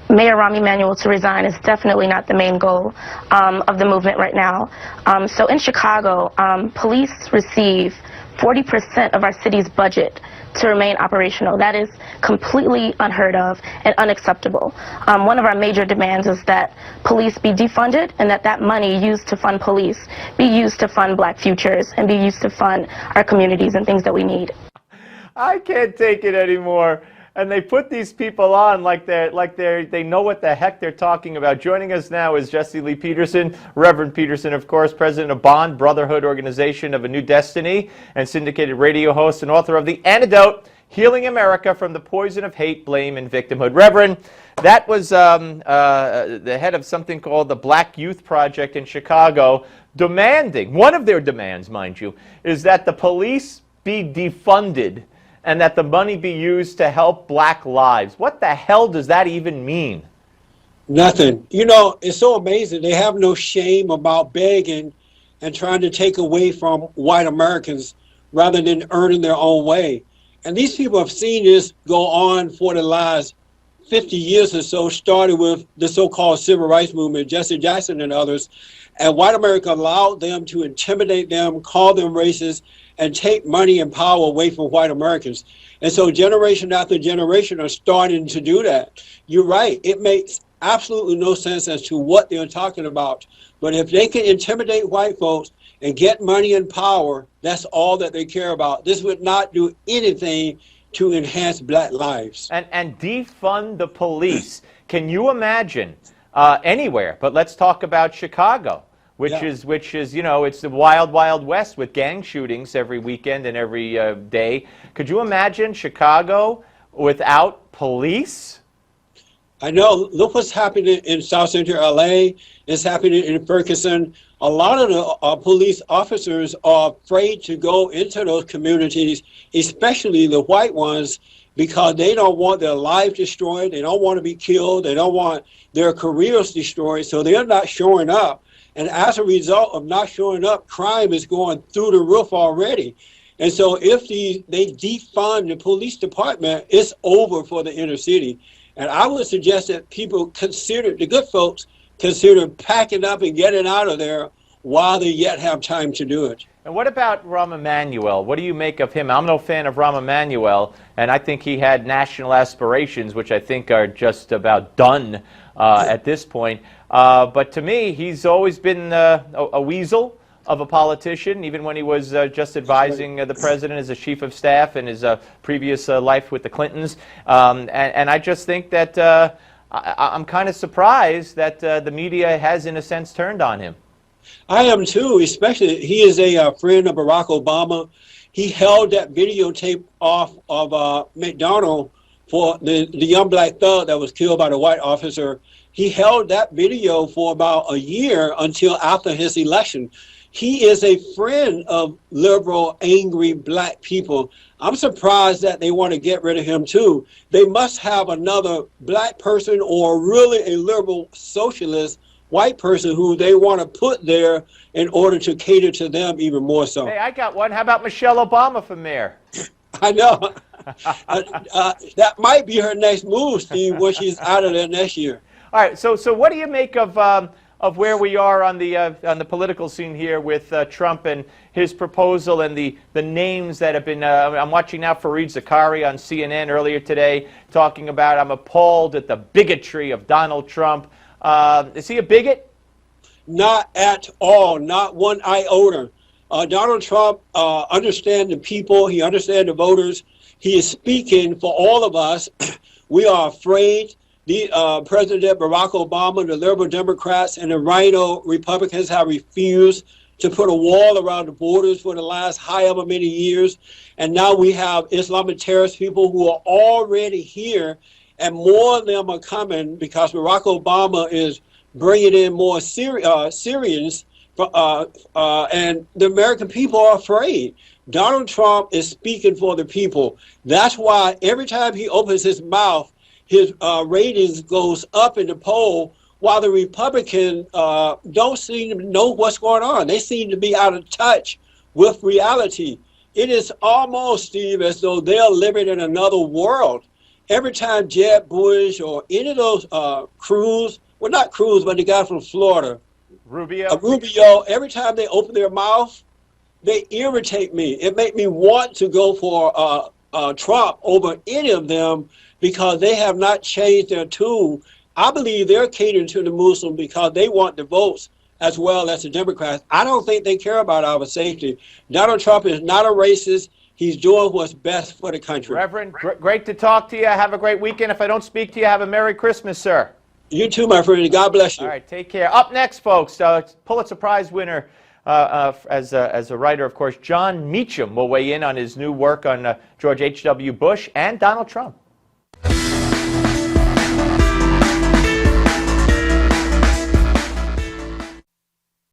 Mayor Rahm Emanuel to resign is definitely not the main goal of the movement right now. So in Chicago, police receive 40% of our city's budget to remain operational. That is completely unheard of and unacceptable. One of our major demands is that police be defunded and that money used to fund police be used to fund Black futures and be used to fund our communities and things that we need. I can't take it anymore. And they put these people on like they know what the heck they're talking about. Joining us now is Jesse Lee Peterson, Reverend Peterson, of course, president of Bond, Brotherhood Organization of a New Destiny, and syndicated radio host and author of The Antidote, Healing America from the Poison of Hate, Blame, and Victimhood. Reverend, that was the head of something called the Black Youth Project in Chicago, demanding, one of their demands, mind you, is that the police be defunded and that the money be used to help Black lives. What the hell does that even mean? Nothing. You know, it's so amazing. They have no shame about begging and trying to take away from white Americans rather than earning their own way. And these people have seen this go on for the last 50 years or so, started with the so-called civil rights movement, Jesse Jackson and others. And white America allowed them to intimidate them, call them racist, and take money and power away from white Americans. And so generation after generation are starting to do that. You're right. It makes absolutely no sense as to what they're talking about. But if they can intimidate white folks and get money and power, that's all that they care about. This would not do anything to enhance Black lives. And defund the police. Can you imagine anywhere, but let's talk about Chicago, which is, you know, it's the wild, wild west with gang shootings every weekend and every day. Could you imagine Chicago without police? I know. Look what's happening in South Central LA. It's happening in Ferguson. A lot of the police officers are afraid to go into those communities, especially the white ones, because they don't want their lives destroyed. They don't want to be killed. They don't want their careers destroyed. So they're not showing up. And as a result of not showing up, crime is going through the roof already. And so if they defund the police department, it's over for the inner city. And I would suggest that people consider, the good folks, consider packing up and getting out of there while they yet have time to do it. And what about Rahm Emanuel? What do you make of him? I'm no fan of Rahm Emanuel, and I think he had national aspirations, which I think are just about done at this point. But to me, he's always been a weasel of a politician, even when he was just advising the president as a chief of staff in his previous life with the Clintons. And I just think that I'm kind of surprised that the media has, in a sense, turned on him. I am too, especially he is a friend of Barack Obama. He held that videotape off of McDonald for the young Black thug that was killed by the white officer. He held that video for about a year until after his election. He is a friend of liberal, angry Black people. I'm surprised that they want to get rid of him too. They must have another Black person or really a liberal socialist white person who they want to put there in order to cater to them even more so. Hey, I got one. How about Michelle Obama for mayor? I know. That might be her next move, Steve, when she's out of there next year. All right. So what do you make of where we are on the political scene here with Trump and his proposal and the names that have been? I'm watching now Fareed Zakaria on CNN earlier today talking about, I'm appalled at the bigotry of Donald Trump. Is he a bigot? Not at all. Not one iota. Donald Trump understands the people. He understands the voters. He is speaking for all of us. We are afraid. President Barack Obama, the liberal Democrats, and the rhino Republicans have refused to put a wall around the borders for the last however many years. And now we have Islamic terrorist people who are already here, and more of them are coming because Barack Obama is bringing in more Syrians, and the American people are afraid. Donald Trump is speaking for the people. That's why every time he opens his mouth, his ratings goes up in the poll, while the Republicans don't seem to know what's going on. They seem to be out of touch with reality. It is almost, Steve, as though they're living in another world. every time Jeb Bush or any of those Cruz, well, not Cruz, but the guy from Florida, Rubio, every time they open their mouth, they irritate me. It make me want to go for Trump over any of them because they have not changed their tune. I believe they're catering to the Muslims because they want the votes as well as the Democrats. I don't think they care about our safety. Donald Trump is not a racist. He's doing what's best for the country. Reverend, great to talk to you. Have a great weekend. If I don't speak to you, have a Merry Christmas, sir. You too, my friend. God bless you. All right, take care. Up next, folks, Pulitzer Prize winner as a writer, of course, John Meacham will weigh in on his new work on George H.W. Bush and Donald Trump.